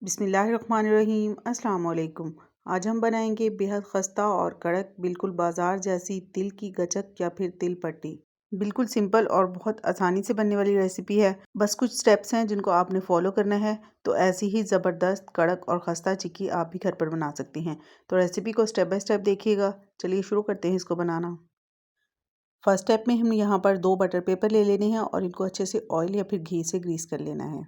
बिस्मिल्लाहिर्रहमानिर्रहीम। अस्सलाम वालेकुम। आज हम बनाएंगे बेहद खस्ता और कड़क बिल्कुल बाजार जैसी तिल की गचक या फिर तिल पट्टी। बिल्कुल सिंपल और बहुत आसानी से बनने वाली रेसिपी है। बस कुछ स्टेप्स हैं जिनको आपने फॉलो करना है, तो ऐसी ही ज़बरदस्त कड़क और खस्ता चिक्की आप भी घर पर बना सकती हैं। तो रेसिपी को स्टेप बाय स्टेप देखिएगा। चलिए शुरू करते हैं इसको बनाना। फर्स्ट स्टेप में हम यहाँ पर 2 बटर पेपर ले लेने हैं और इनको अच्छे से ऑयल या फिर घी से ग्रीस कर लेना है।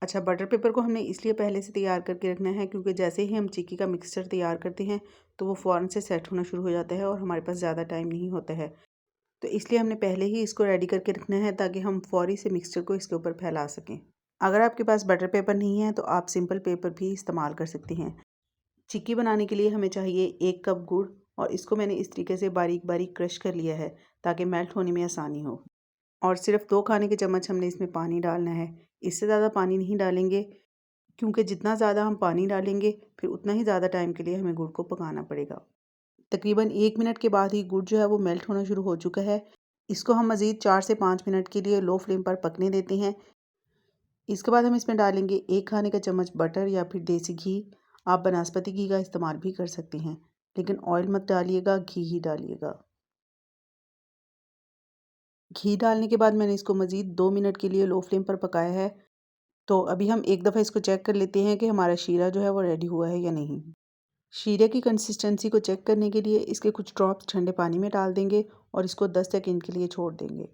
अच्छा, बटर पेपर को हमने इसलिए पहले से तैयार करके रखना है क्योंकि जैसे ही हम चिक्की का मिक्सचर तैयार करते हैं तो वो फ़ौरन से सेट होना शुरू हो जाता है और हमारे पास ज़्यादा टाइम नहीं होता है। तो इसलिए हमने पहले ही इसको रेडी करके रखना है ताकि हम फ़ौरी से मिक्सचर को इसके ऊपर फैला सकें। अगर आपके पास बटर पेपर नहीं है तो आप सिंपल पेपर भी इस्तेमाल कर सकती हैं। चिक्की बनाने के लिए हमें चाहिए 1 कप गुड़ और इसको मैंने इस तरीके से बारीक बारीक क्रश कर लिया है ताकि मेल्ट होने में आसानी हो। और सिर्फ 2 खाने के चम्मच हमने इसमें पानी डालना है। इससे ज़्यादा पानी नहीं डालेंगे क्योंकि जितना ज़्यादा हम पानी डालेंगे फिर उतना ही ज़्यादा टाइम के लिए हमें गुड़ को पकाना पड़ेगा। तकरीबन 1 मिनट के बाद ही गुड़ जो है वो मेल्ट होना शुरू हो चुका है। इसको हम मज़ीद 4 से 5 मिनट के लिए लो फ्लेम पर पकने देते हैं। इसके बाद हम इसमें डालेंगे 1 खाने का चम्मच बटर या फिर देसी घी। आप बनस्पति घी का इस्तेमाल भी कर सकते हैं, लेकिन ऑयल मत डालिएगा, घी ही डालिएगा। घी डालने के बाद मैंने इसको मज़ीद 2 मिनट के लिए लो फ्लेम पर पकाया है। तो अभी हम एक दफ़ा इसको चेक कर लेते हैं कि हमारा शीरा जो है वो रेडी हुआ है या नहीं। शीरे की कंसिस्टेंसी को चेक करने के लिए इसके कुछ ड्रॉप्स ठंडे पानी में डाल देंगे और इसको 10 सेकंड के लिए छोड़ देंगे।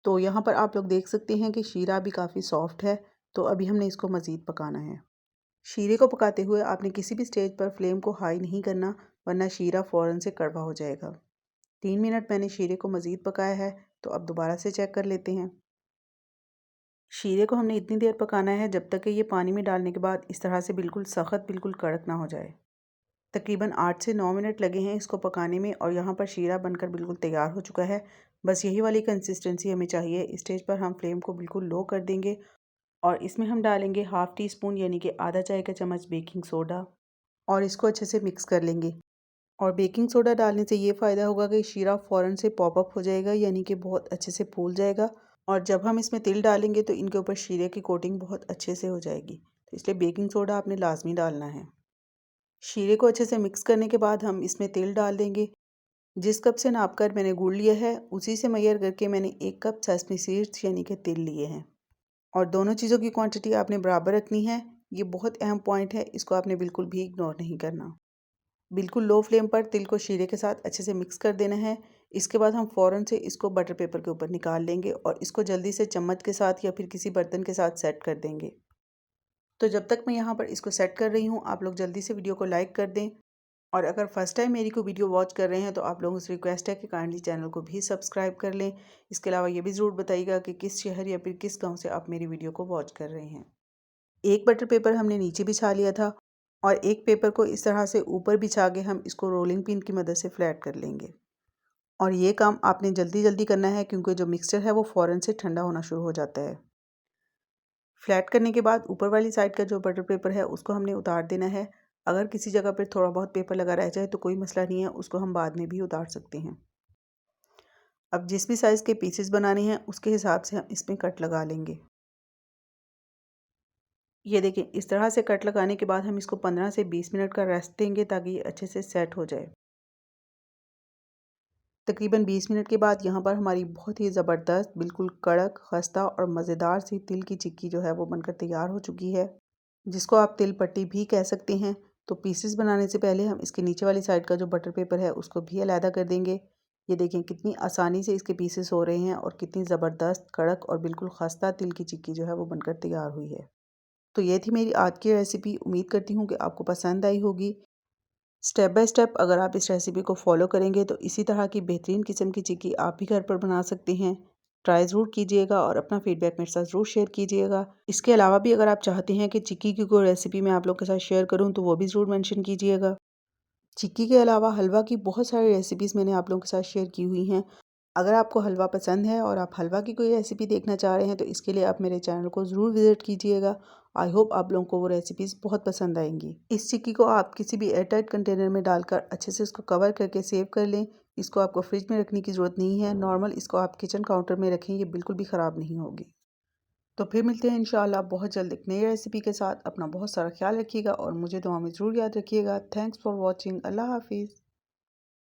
तो यहाँ पर आप लोग देख सकते हैं कि शीरा भी काफ़ी सॉफ्ट है। तो अभी हमने इसको मज़ीद पकाना है। शीरे को पकाते हुए आपने किसी भी स्टेज पर फ्लेम को हाई नहीं करना, वरना शीरा फ़ौरन से कड़वा हो जाएगा। 3 मिनट मैंने शीरे को मज़ीद पकाया है, तो अब दोबारा से चेक कर लेते हैं। शीरे को हमने इतनी देर पकाना है जब तक कि ये पानी में डालने के बाद इस तरह से बिल्कुल सख्त, बिल्कुल कड़क ना हो जाए। तकरीबन 8 से 9 मिनट लगे हैं इसको पकाने में और यहाँ पर शीरा बनकर बिल्कुल तैयार हो चुका है। बस यही वाली कंसिस्टेंसी हमें चाहिए। इस स्टेज पर हम फ्लेम को बिल्कुल लो कर देंगे और इसमें हम डालेंगे हाफ़ टी स्पून यानी कि आधा चाय का चम्मच बेकिंग सोडा और इसको अच्छे से मिक्स कर लेंगे। और बेकिंग सोडा डालने से ये फ़ायदा होगा कि शीरा फ़ौरन से पॉप अप हो जाएगा, यानी कि बहुत अच्छे से फूल जाएगा। और जब हम इसमें तिल डालेंगे तो इनके ऊपर शीरे की कोटिंग बहुत अच्छे से हो जाएगी। तो इसलिए बेकिंग सोडा आपने लाजमी डालना है। शीरे को अच्छे से मिक्स करने के बाद हम इसमें तिल डाल देंगे। जिस कप से नाप कर मैंने गुड़ लिया है उसी से मेजर करके मैंने 1 कप सेसमी सीड्स यानी कि तिल लिए हैं। और दोनों चीज़ों की क्वांटिटी आपने बराबर रखनी है। ये बहुत अहम पॉइंट है, इसको आपने बिल्कुल भी इग्नोर नहीं करना। बिल्कुल लो फ्लेम पर तिल को शीरे के साथ अच्छे से मिक्स कर देना है। इसके बाद हम फ़ौरन से इसको बटर पेपर के ऊपर निकाल लेंगे और इसको जल्दी से चम्मच के साथ या फिर किसी बर्तन के साथ सेट कर देंगे। तो जब तक मैं यहाँ पर इसको सेट कर रही हूँ, आप लोग जल्दी से वीडियो को लाइक कर दें। और अगर फर्स्ट टाइम मेरी को वीडियो वॉच कर रहे हैं तो आप लोगों से रिक्वेस्ट है कि काइंडली चैनल को भी सब्सक्राइब कर लें। इसके अलावा ये भी ज़रूर बताइएगा कि किस शहर या फिर किस गाँव से आप मेरी वीडियो को वॉच कर रहे हैं। एक बटर पेपर हमने नीचे बिछा लिया था और एक पेपर को इस तरह से ऊपर बिछा के हम इसको रोलिंग पिन की मदद से फ्लैट कर लेंगे। और ये काम आपने जल्दी जल्दी करना है क्योंकि जो मिक्सचर है वो फ़ौरन से ठंडा होना शुरू हो जाता है। फ्लैट करने के बाद ऊपर वाली साइड का जो बटर पेपर है उसको हमने उतार देना है। अगर किसी जगह पर थोड़ा बहुत पेपर लगा रह जाए तो कोई मसला नहीं है, उसको हम बाद में भी उतार सकते हैं। अब जिस भी साइज़ के पीसेस बनाने हैं उसके हिसाब से हम इसमें कट लगा लेंगे। ये देखें, इस तरह से कट लगाने के बाद हम इसको 15 से 20 मिनट का रेस्ट देंगे ताकि ये अच्छे से सेट हो जाए। तकरीबन 20 मिनट के बाद यहाँ पर हमारी बहुत ही ज़बरदस्त, बिल्कुल कड़क, खस्ता और मज़ेदार सी तिल की चिक्की जो है वो बनकर तैयार हो चुकी है, जिसको आप तिल पट्टी भी कह सकते हैं। तो पीसेस बनाने से पहले हम इसके नीचे वाली साइड का जो बटर पेपर है उसको भी अलहदा कर देंगे। ये देखें कितनी आसानी से इसके पीसेस हो रहे हैं और कितनी ज़बरदस्त, कड़क और बिल्कुल खस्ता तिल की चिक्की जो है वो बनकर तैयार हुई है। तो ये थी मेरी आज की रेसिपी। उम्मीद करती हूँ कि आपको पसंद आई होगी। स्टेप बाय स्टेप अगर आप इस रेसिपी को फॉलो करेंगे तो इसी तरह की बेहतरीन किस्म की चिक्की आप भी घर पर बना सकते हैं। ट्राई ज़रूर कीजिएगा और अपना फीडबैक मेरे साथ ज़रूर शेयर कीजिएगा। इसके अलावा भी अगर आप चाहते हैं कि चिक्की की कोई रेसिपी मैं आप लोग के साथ शेयर करूं तो वो भी ज़रूर मेंशन कीजिएगा। चिक्की के अलावा हलवा की बहुत सारी रेसिपीज़ मैंने आप लोगों के साथ शेयर की हुई हैं। अगर आपको हलवा पसंद है और आप हलवा की कोई रेसिपी देखना चाह रहे हैं तो इसके लिए आप मेरे चैनल को ज़रूर विज़िट कीजिएगा। आई होप आप लोगों को वो रेसिपीज़ बहुत पसंद आएंगी। इस चिक्की को आप किसी भी एयरटाइट कंटेनर में डालकर अच्छे से इसको कवर करके सेव कर लें। इसको आपको फ्रिज में रखने की ज़रूरत नहीं है। नॉर्मल इसको आप किचन काउंटर में रखें, ये बिल्कुल भी ख़राब नहीं होगी। तो फिर मिलते हैं इंशाल्लाह बहुत जल्द एक नई रेसिपी के साथ। अपना बहुत सारा ख्याल रखिएगा और मुझे दुआ में ज़रूर याद रखिएगा। Thanks for watching. अल्लाह हाफिज़।